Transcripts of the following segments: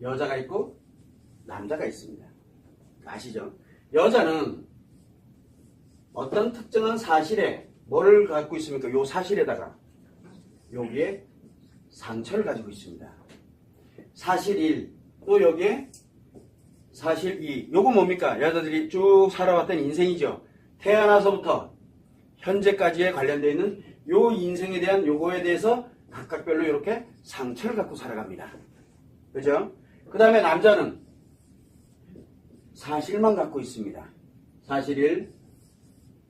여자가 있고 남자가 있습니다. 아시죠? 여자는 어떤 특정한 사실에 뭐를 갖고 있습니까? 요 사실에다가 여기에 상처를 가지고 있습니다. 사실 1, 또 여기에 사실 2. 요거 뭡니까? 여자들이 쭉 살아왔던 인생이죠. 태어나서부터 현재까지에 관련되어 있는 요 인생에 대한 요거에 대해서 각각별로 이렇게 상처를 갖고 살아갑니다. 그죠? 그 다음에 남자는 사실만 갖고 있습니다. 사실 1,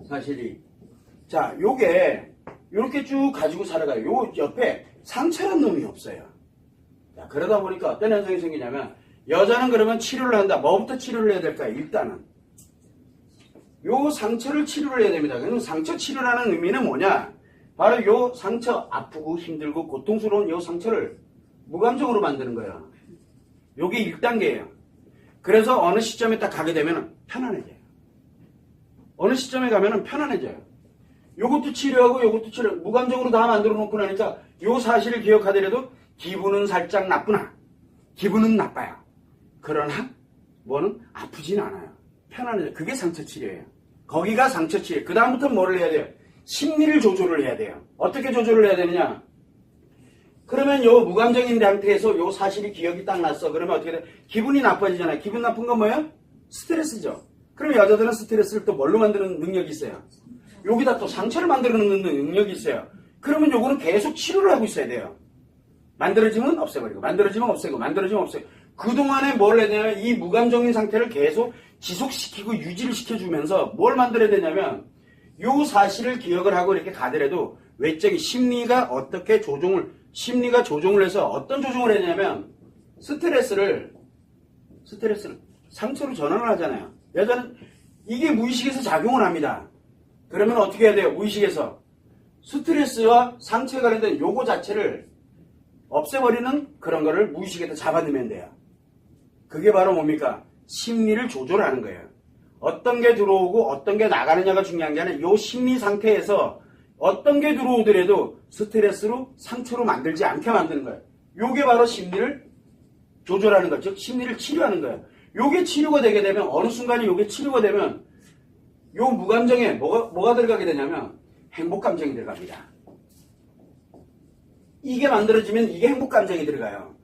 사실 2. 자, 요게 요렇게 쭉 가지고 살아가요. 요 옆에 상처란 놈이 없어요. 자, 그러다 보니까 어떤 현상이 생기냐면 여자는 그러면 치료를 한다. 뭐부터 치료를 해야 될까요? 일단은 요 상처를 치료를 해야 됩니다. 그럼 상처 치료라는 의미는 뭐냐? 바로 요 상처, 아프고 힘들고 고통스러운 요 상처를 무감정으로 만드는 거예요. 요게 1단계예요. 그래서 어느 시점에 딱 가게 되면 편안해져요. 어느 시점에 가면 편안해져요. 요것도 치료하고 요것도 치료, 무감정으로 다 만들어 놓고 나니까 요 사실을 기억하더라도 기분은 살짝 나쁘나 기분은 나빠요. 그러나 뭐는 아프진 않아요. 편안해져요. 그게 상처 치료예요. 거기가 상처 치료. 그 다음부터 뭐를 해야 돼요? 심리를 조절을 해야 돼요. 어떻게 조절을 해야 되느냐? 그러면 요 무감정인 상태에서 요 사실이 기억이 딱 났어. 그러면 어떻게 돼? 기분이 나빠지잖아요. 기분 나쁜 건 뭐예요? 스트레스죠. 그러면 여자들은 스트레스를 또 뭘로 만드는 능력이 있어요? 여기다 또 상처를 만들어 놓는 능력이 있어요. 그러면 요거는 계속 치료를 하고 있어야 돼요. 만들어지면 없애버리고, 만들어지면 없애고, 만들어지면 없애고. 그동안에 뭘 해야 되냐면 이 무감정인 상태를 계속 지속시키고 유지를 시켜주면서 뭘 만들어야 되냐면 요 사실을 기억을 하고 이렇게 가더라도 외적인 심리가 어떻게 심리가 조종을 해서 어떤 조종을 했냐면 스트레스를 상처로 전환을 하잖아요. 여자는 이게 무의식에서 작용을 합니다. 그러면 어떻게 해야 돼요? 무의식에서 스트레스와 상처에 관련된 요거 자체를 없애버리는 그런 거를 무의식에다 잡아넣으면 돼요. 그게 바로 뭡니까? 심리를 조절하는 거예요. 어떤 게 들어오고 어떤 게 나가느냐가 중요한 게 아니라 요 심리 상태에서 어떤 게 들어오더라도 스트레스로 상처로 만들지 않게 만드는 거예요. 요게 바로 심리를 조절하는 거죠. 즉 심리를 치료하는 거예요. 요게 치료가 되게 되면 어느 순간에 요게 치료가 되면 요 무감정에 뭐가 들어가게 되냐면 행복감정이 들어갑니다. 이게 만들어지면 이게 행복감정이 들어가요.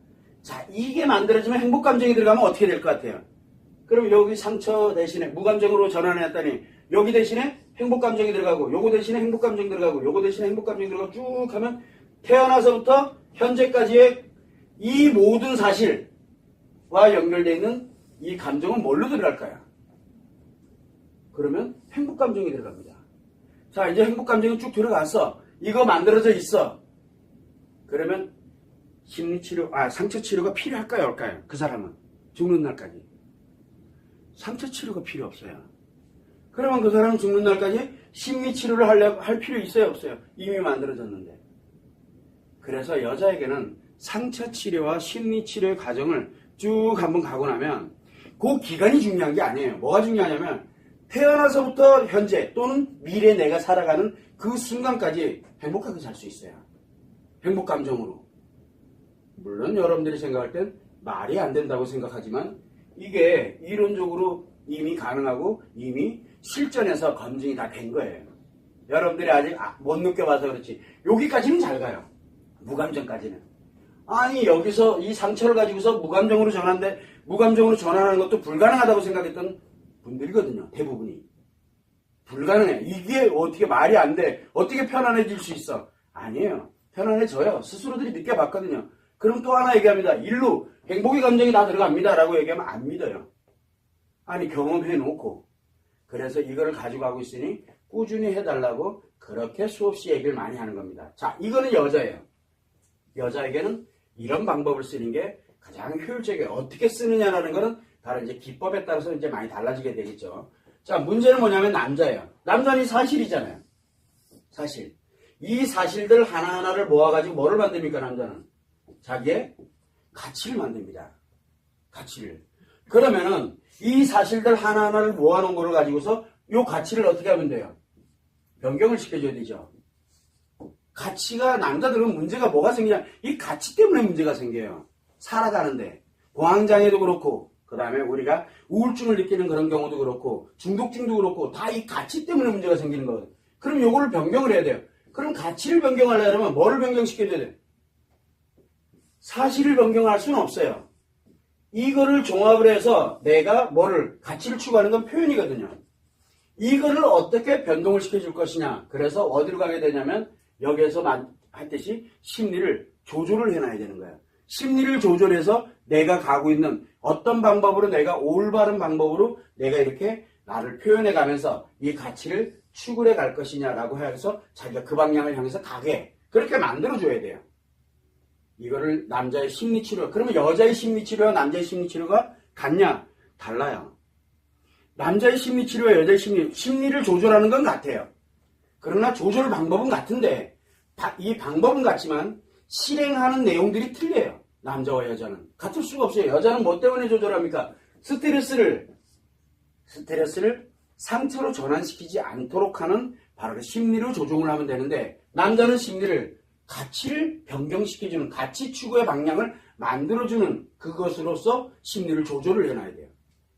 자, 이게 만들어지면 행복감정이 들어가면 어떻게 될 것 같아요? 그럼 여기 상처 대신에 무감정으로 전환했더니 여기 대신에 행복감정이 들어가고 요거 대신에 행복감정이 들어가고 요거 대신에 행복감정이 들어가고 쭉 하면 태어나서부터 현재까지의 이 모든 사실과 연결되어 있는 이 감정은 뭘로 들어갈까요? 그러면 행복감정이 들어갑니다. 자, 이제 행복감정이 쭉 들어갔어. 이거 만들어져 있어. 그러면 심리치료, 상처치료가 필요할까요? 없을까요? 그 사람은 죽는 날까지. 상처치료가 필요 없어요. 그러면 그 사람은 죽는 날까지 심리치료를 할 필요 있어요? 없어요? 이미 만들어졌는데. 그래서 여자에게는 상처치료와 심리치료의 과정을 쭉 한번 가고 나면 그 기간이 중요한 게 아니에요. 뭐가 중요하냐면 태어나서부터 현재 또는 미래 내가 살아가는 그 순간까지 행복하게 살 수 있어요. 행복감정으로. 물론 여러분들이 생각할 땐 말이 안 된다고 생각하지만 이게 이론적으로 이미 가능하고 이미 실전에서 검증이 다 된 거예요. 여러분들이 아직 못 느껴봐서 그렇지 여기까지는 잘 가요. 무감정까지는. 아니 여기서 이 상처를 가지고서 무감정으로 전환하는 것도 불가능하다고 생각했던 분들이거든요. 대부분이. 불가능해. 이게 어떻게 말이 안 돼. 어떻게 편안해질 수 있어. 아니에요. 편안해져요. 스스로들이 느껴봤거든요. 그럼 또 하나 얘기합니다. 일로 행복의 감정이 다 들어갑니다. 라고 얘기하면 안 믿어요. 아니 경험해놓고 그래서 이거를 가지고 가고 있으니 꾸준히 해달라고 그렇게 수없이 얘기를 많이 하는 겁니다. 자, 이거는 여자예요. 여자에게는 이런 방법을 쓰는 게 가장 효율적이에요. 어떻게 쓰느냐라는 거는 다른 이제 기법에 따라서 이제 많이 달라지게 되겠죠. 자, 문제는 뭐냐면 남자예요. 남자는 사실이잖아요. 사실. 이 사실들 하나하나를 모아가지고 뭐를 만듭니까, 남자는? 자기의 가치를 만듭니다. 가치를. 그러면은 이 사실들 하나하나를 모아놓은 거를 가지고서 이 가치를 어떻게 하면 돼요? 변경을 시켜줘야 되죠. 가치가 남자들은 문제가 뭐가 생기냐? 이 가치 때문에 문제가 생겨요. 살아가는데. 공황장애도 그렇고, 그 다음에 우리가 우울증을 느끼는 그런 경우도 그렇고, 중독증도 그렇고, 다 이 가치 때문에 문제가 생기는 거거든. 그럼 요거를 변경을 해야 돼요. 그럼 가치를 변경하려면 뭐를 변경시켜야 돼요? 사실을 변경할 수는 없어요. 이거를 종합을 해서 내가 뭐를, 가치를 추구하는 건 표현이거든요. 이거를 어떻게 변동을 시켜줄 것이냐. 그래서 어디로 가게 되냐면 여기에서 했듯이 심리를 조절을 해놔야 되는 거예요. 심리를 조절해서 내가 가고 있는 어떤 방법으로 내가 올바른 방법으로 내가 이렇게 나를 표현해 가면서 이 가치를 추구해 갈 것이냐라고 해서 자기가 그 방향을 향해서 가게 그렇게 만들어줘야 돼요. 이거를 남자의 심리치료, 그러면 여자의 심리치료와 남자의 심리치료가 같냐? 달라요. 남자의 심리치료와 여자의 심리를 조절하는 건 같아요. 그러나 조절 방법은 같은데 이 방법은 같지만 실행하는 내용들이 틀려요. 남자와 여자는. 같을 수가 없어요. 여자는 뭐 때문에 조절합니까? 스트레스를 상처로 전환시키지 않도록 하는 바로 심리로 조종을 하면 되는데 남자는 심리를 가치를 변경시켜주는 가치 추구의 방향을 만들어주는 그것으로서 심리를 조절을 해놔야 돼요.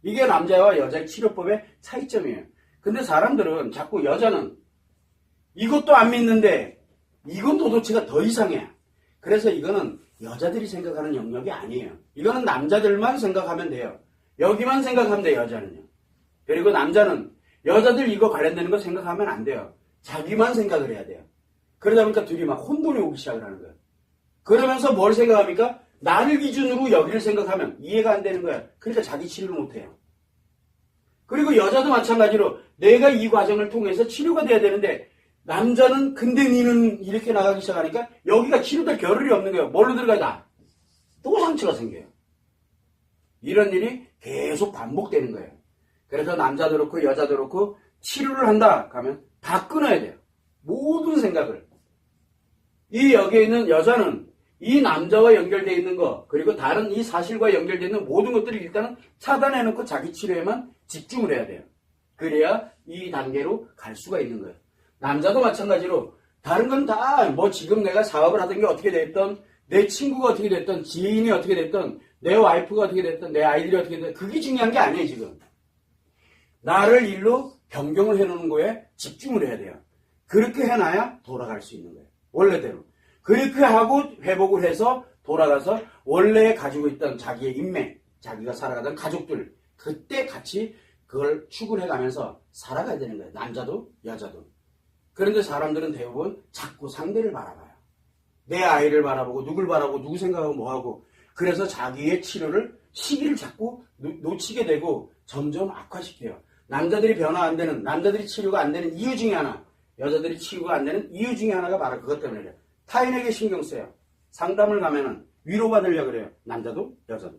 이게 남자와 여자의 치료법의 차이점이에요. 근데 사람들은 자꾸 여자는 이것도 안 믿는데 이건 도대체가 더 이상해. 그래서 이거는 여자들이 생각하는 영역이 아니에요. 이거는 남자들만 생각하면 돼요. 여기만 생각하면 돼요, 여자는요. 그리고 남자는 여자들 이거 관련되는 거 생각하면 안 돼요. 자기만 생각을 해야 돼요. 그러다 보니까 둘이 막 혼돈이 오기 시작을 하는 거예요. 그러면서 뭘 생각합니까? 나를 기준으로 여기를 생각하면 이해가 안 되는 거야. 그러니까 자기 치료를 못해요. 그리고 여자도 마찬가지로 내가 이 과정을 통해서 치료가 돼야 되는데 남자는 근데 니는 이렇게 나가기 시작하니까 여기가 치료될 겨를이 없는 거예요. 뭘로 들어가다? 또 상처가 생겨요. 이런 일이 계속 반복되는 거예요. 그래서 남자도 그렇고 여자도 그렇고 치료를 한다 하면 다 끊어야 돼요. 모든 생각을. 이 여기에 있는 여자는 이 남자와 연결되어 있는 거 그리고 다른 이 사실과 연결되어 있는 모든 것들을 일단은 차단해놓고 자기 치료에만 집중을 해야 돼요. 그래야 이 단계로 갈 수가 있는 거예요. 남자도 마찬가지로 다른 건 다 뭐 지금 내가 사업을 하던 게 어떻게 됐던 내 친구가 어떻게 됐던 지인이 어떻게 됐던 내 와이프가 어떻게 됐던 내 아이들이 어떻게 됐던 그게 중요한 게 아니에요 지금. 나를 일로 변경을 해놓는 거에 집중을 해야 돼요. 그렇게 해놔야 돌아갈 수 있는 거예요. 원래대로. 그렇게 하고 회복을 해서 돌아가서 원래 가지고 있던 자기의 인맥, 자기가 살아가던 가족들 그때 같이 그걸 추구해 가면서 살아가야 되는 거예요. 남자도 여자도. 그런데 사람들은 대부분 자꾸 상대를 바라봐요. 내 아이를 바라보고 누굴 바라보고 누구 생각하고 뭐하고 그래서 자기의 치료를 시기를 자꾸 놓치게 되고 점점 악화시켜요. 남자들이 변화 안 되는 남자들이 치료가 안 되는 이유 중에 하나 여자들이 치유가 안 되는 이유 중에 하나가 바로 그것 때문이에요. 타인에게 신경 써요. 상담을 가면은 위로받으려고 그래요. 남자도 여자도.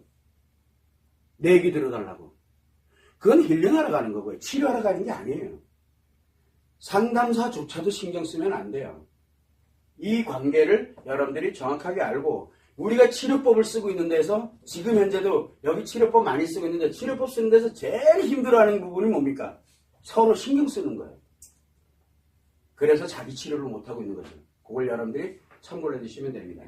내 얘기 들어달라고. 그건 힐링하러 가는 거고요. 치료하러 가는 게 아니에요. 상담사조차도 신경 쓰면 안 돼요. 이 관계를 여러분들이 정확하게 알고 우리가 치료법을 쓰고 있는 데서 지금 현재도 여기 치료법 많이 쓰고 있는데 치료법 쓰는 데서 제일 힘들어하는 부분이 뭡니까? 서로 신경 쓰는 거예요. 그래서 자기 치료를 못하고 있는 거죠. 그걸 여러분들이 참고를 해주시면 됩니다.